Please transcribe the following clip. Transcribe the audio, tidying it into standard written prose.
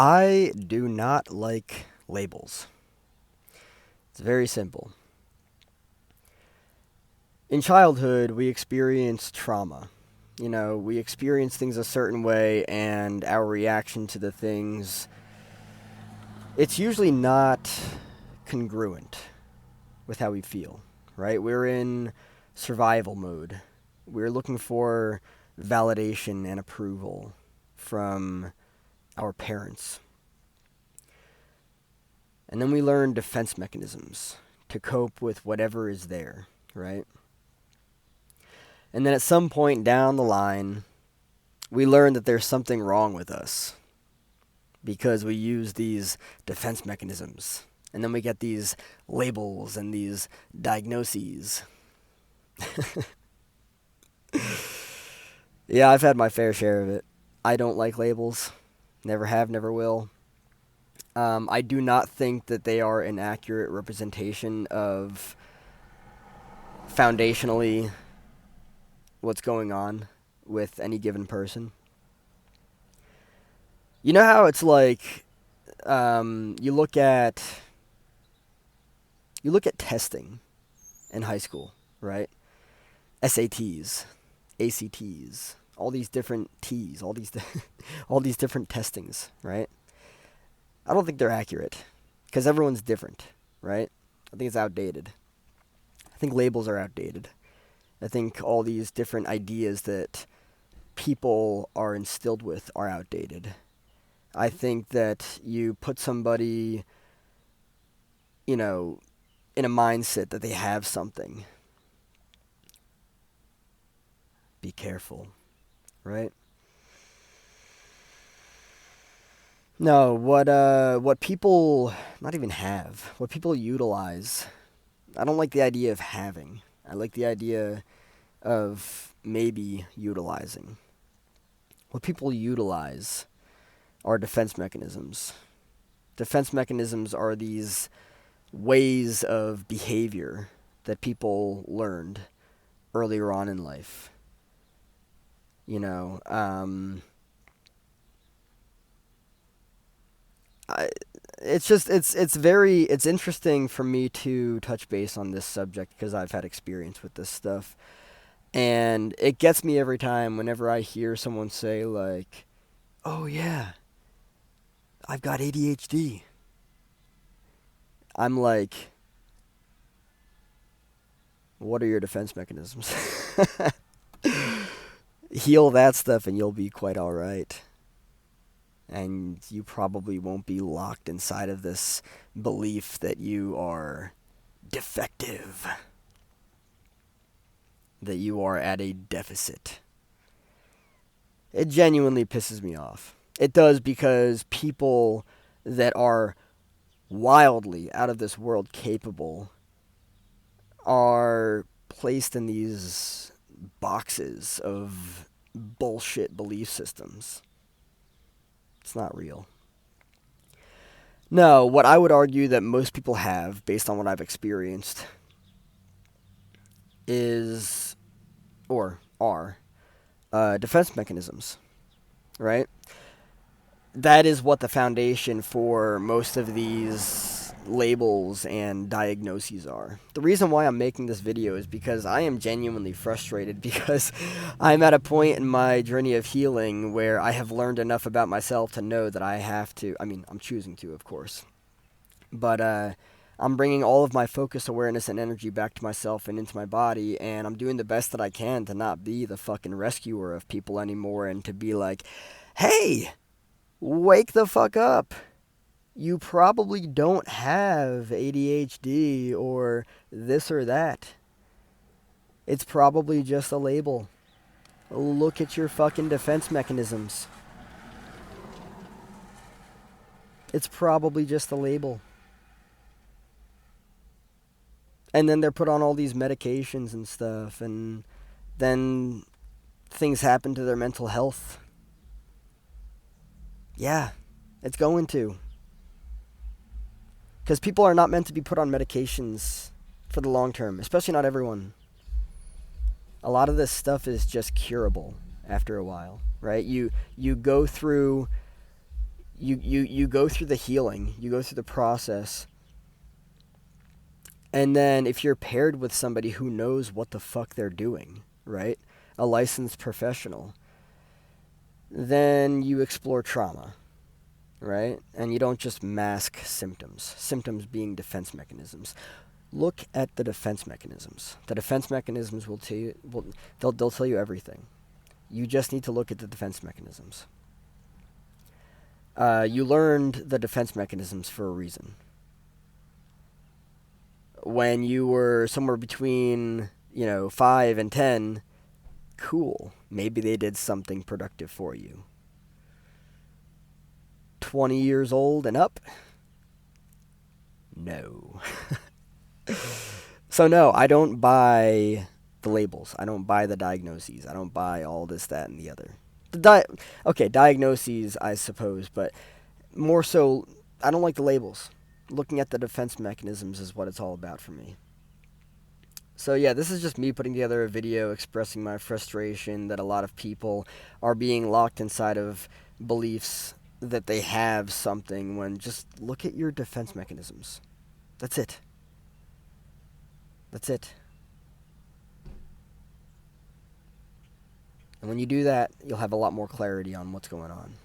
I do not like labels. It's very simple. In childhood, we experience trauma. We experience things a certain way, and our reaction to the things, it's usually not congruent with how we feel, right? We're in survival mode. We're looking for validation and approval from our parents. And then we learn defense mechanisms to cope with whatever is there, right? And then at some point down the line, we learn that there's something wrong with us because we use these defense mechanisms. And then we get these labels and these diagnoses. Yeah, I've had my fair share of it. I don't like labels. Never have, never will. I do not think that they are an accurate representation of foundationally what's going on with any given person. You know how it's like you look at testing in high school, right? SATs, ACTs, all these different T's, all these different testings, right? I don't think they're accurate because everyone's different, right? I think it's outdated. I think labels are outdated. I think all these different ideas that people are instilled with are outdated. I think that you put somebody, in a mindset that they have something. Be careful, right? No, what people not even have, what people utilize. I don't like the idea of having. I like the idea of maybe utilizing. What people utilize are defense mechanisms. Defense mechanisms are these ways of behavior that people learned earlier on in life. You know, I, it's interesting for me to touch base on this subject because I've had experience with this stuff. And it gets me every time whenever I hear someone say like, "Oh yeah, I've got ADHD." I'm like, "What are your defense mechanisms?" Heal that stuff and you'll be quite all right. And you probably won't be locked inside of this belief that you are defective, that you are at a deficit. It genuinely pisses me off. It does because people that are wildly out of this world capable are placed in these boxes of bullshit belief systems. It's not real. No, what I would argue that most people have, based on what I've experienced, is, or are, defense mechanisms, right? That is what the foundation for most of these labels and diagnoses are. The reason why I'm making this video is because I am genuinely frustrated because I'm at a point in my journey of healing where I have learned enough about myself to know that I have to, I'm choosing to, of course, but I'm bringing all of my focus, awareness, and energy back to myself and into my body, and I'm doing the best that I can to not be the fucking rescuer of people anymore and to be like, hey, wake the fuck up. You probably don't have ADHD or this or that. It's probably just a label. Look at your fucking defense mechanisms. It's probably just a label. And then they're put on all these medications and stuff, and then things happen to their mental health. Yeah, it's going to. Because people are not meant to be put on medications for the long term, especially not everyone. A lot of this stuff is just curable after a while, right? You go through You go through the healing, you go through the process, and then if you're paired with somebody who knows what the fuck they're doing, right? A licensed professional, then you explore trauma, right? And you don't just mask symptoms, symptoms being defense mechanisms. Look at the defense mechanisms. The defense mechanisms will tell you, they'll tell you everything. You just need to look at the defense mechanisms. You learned the defense mechanisms for a reason. When you were somewhere between, 5 and 10, cool. Maybe they did something productive for you. 20 years old and up? No. So no, I don't buy the labels. I don't buy the diagnoses. I don't buy all this, that, and the other. Okay, diagnoses, I suppose, but more so, I don't like the labels. Looking at the defense mechanisms is what it's all about for me. So yeah, this is just me putting together a video expressing my frustration that a lot of people are being locked inside of beliefs that they have something when just look at your defense mechanisms. That's it. That's it. And when you do that, you'll have a lot more clarity on what's going on.